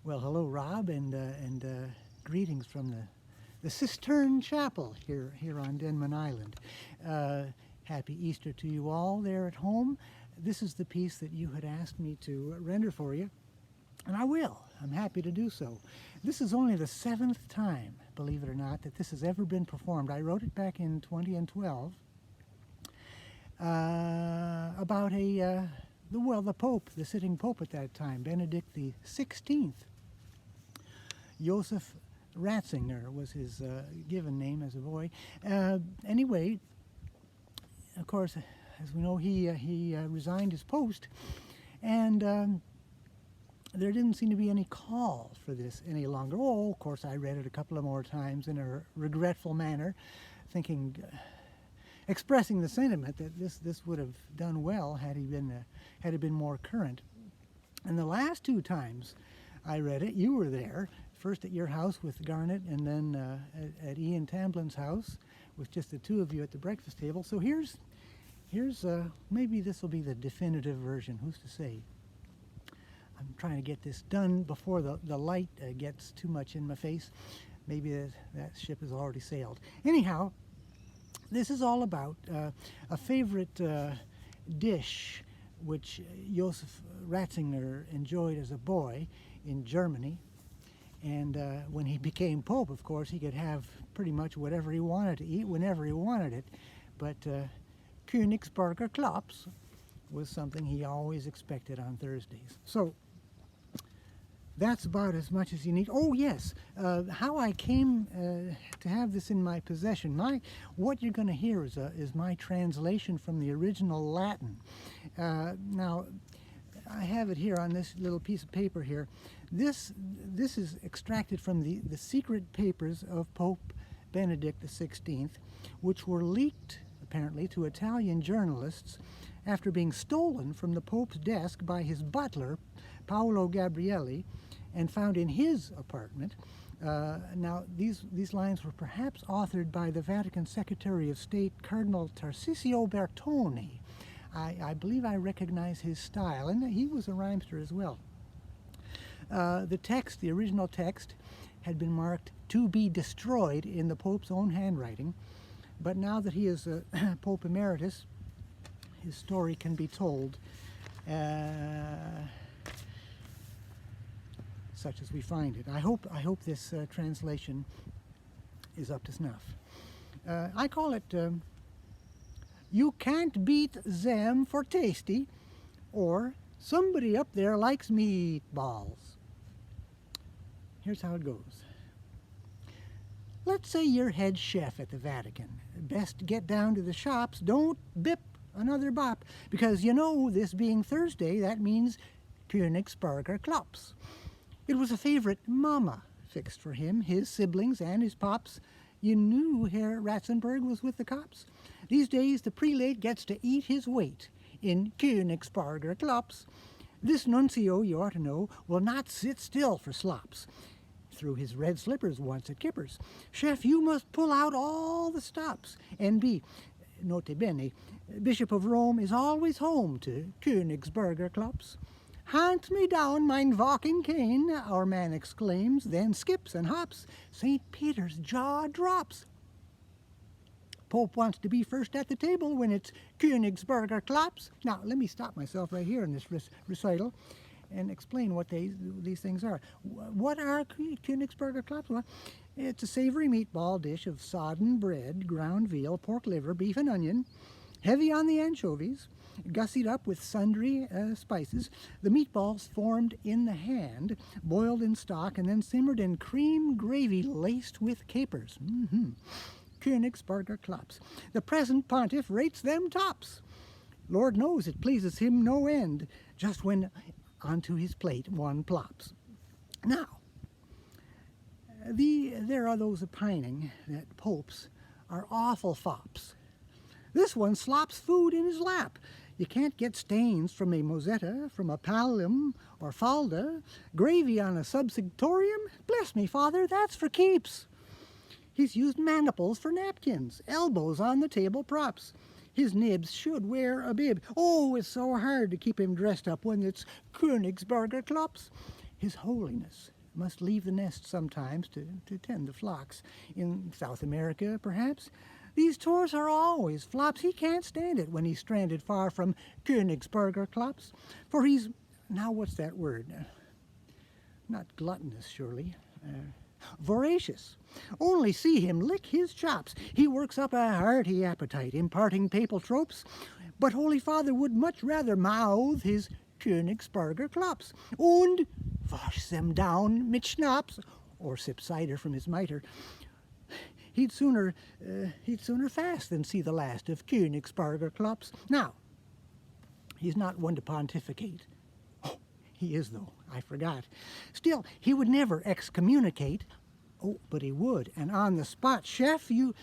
Well, hello, Rob, and greetings from the Cistern Chapel here on Denman Island. Uh, Happy Easter to you all there at home. This is the piece that you had asked me to render for you, and I will. I'm happy to do so. This is only the seventh time, believe it or not, that this has ever been performed. I wrote it back in 2012 about the Pope, the sitting Pope at that time, Benedict the 16th. Joseph Ratzinger was his given name as a boy. Anyway, of course, as we know, he resigned his post, and there didn't seem to be any call for this any longer. Oh, of course, I read it a couple of more times in a regretful manner, thinking, expressing the sentiment that this would have done well had it been more current. And the last two times I read it, you were there, first at your house with Garnet, and then at Ian Tamblin's house with just the two of you at the breakfast table. So here's maybe this will be the definitive version. Who's to say? I'm trying to get this done before the light gets too much in my face. Maybe that ship has already sailed. Anyhow, this is all about a favorite dish which Joseph Ratzinger enjoyed as a boy in Germany. And when he became Pope, of course, he could have pretty much whatever he wanted to eat whenever he wanted it. But Königsberger Klops was something he always expected on Thursdays. So that's about as much as you need. Oh yes, how I came to have this in my possession. What you're going to hear is my translation from the original Latin. Now, I have it here on this little piece of paper here. This is extracted from the secret papers of Pope Benedict XVI, which were leaked apparently to Italian journalists after being stolen from the Pope's desk by his butler, Paolo Gabrielli, and found in his apartment. Now, these lines were perhaps authored by the Vatican Secretary of State, Cardinal Tarcisio Bertoni. I believe I recognize his style, and he was a rhymester as well. The original text, had been marked to be destroyed in the Pope's own handwriting, but now that he is Pope Emeritus, his story can be told such as we find it. I hope this translation is up to snuff. I call it You Can't Beat Them for Tasty, or Somebody Up There Likes Meatballs. Here's how it goes. Let's say you're head chef at the Vatican. Best get down to the shops. Don't bip another bop, because you know, this being Thursday, that means Königsberger Klops. It was a favorite Mama fixed for him, his siblings, and his pops. You knew Herr Ratzenberg was with the cops. These days, the prelate gets to eat his weight in Königsberger Klops. This nuncio, you ought to know, will not sit still for slops. Threw his red slippers once at Kippers. Chef, you must pull out all the stops. N.B. Note bene, Bishop of Rome is always home to Königsberger Klops. Hand me down mein walking cane, our man exclaims, then skips and hops. St. Peter's jaw drops. Pope wants to be first at the table when it's Königsberger Klops. Now, let me stop myself right here in this recital and explain what these things are. What are Königsberger Klops? Well, it's a savory meatball dish of sodden bread, ground veal, pork liver, beef and onion, heavy on the anchovies, gussied up with sundry spices. The meatballs formed in the hand, boiled in stock, and then simmered in cream gravy laced with capers. Königsberger Klops. The present pontiff rates them tops. Lord knows it pleases him no end, just when onto his plate one plops. Now, there are those opining that popes are awful fops. This one slops food in his lap. You can't get stains from a mosetta, from a pallium or falda. Gravy on a subsectorium? Bless me, Father, that's for keeps. He's used maniples for napkins, elbows on the table props. His nibs should wear a bib. Oh, it's so hard to keep him dressed up when it's Königsberger Klops. His Holiness must leave the nest sometimes to tend the flocks. In South America, perhaps. These tours are always flops. He can't stand it when he's stranded far from Königsberger Klops. For he's, now what's that word? Not gluttonous, surely. Voracious. Only see him lick his chops. He works up a hearty appetite, imparting papal tropes. But Holy Father would much rather mouth his Königsberger Klops, und wash them down mit Schnaps, or sip cider from his mitre. He'd sooner fast than see the last of Königsberger Klops. Now, he's not one to pontificate. Oh, he is, though. I forgot. Still, he would never excommunicate. Oh, but he would. And on the spot, chef, you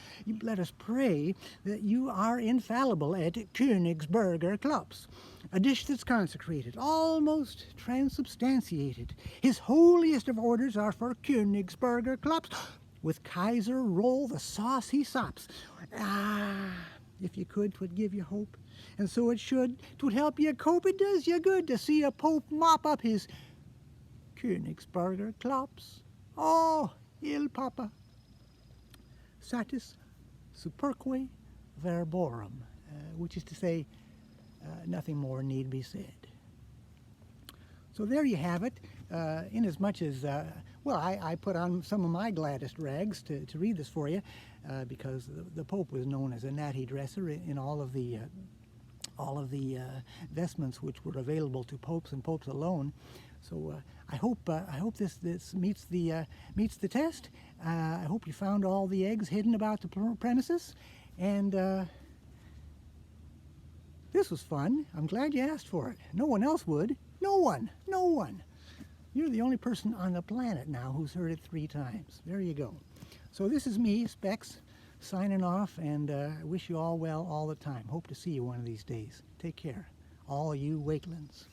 let us pray that you are infallible at Königsberger Klops. A dish that's consecrated, almost transubstantiated. His holiest of orders are for Königsberger Klops. With Kaiser roll the sauce he sops. Ah, if you could, 'twould give you hope. And so it should. 'Twould help you cope. It does you good to see a pope mop up his Königsberger Klops. Oh, il papa. Satis superque verborum, which is to say, nothing more need be said. So there you have it. Inasmuch as, well, I put on some of my gladdest rags to read this for you, because the Pope was known as a natty dresser in all of the vestments which were available to popes and popes alone. So I hope this meets the test. I hope you found all the eggs hidden about the premises, and this was fun. I'm glad you asked for it. No one else would. No one. No one. You're the only person on the planet now who's heard it 3 times. There you go. So this is me, Specs, signing off, and I wish you all well all the time. Hope to see you one of these days. Take care. All you Wakelands.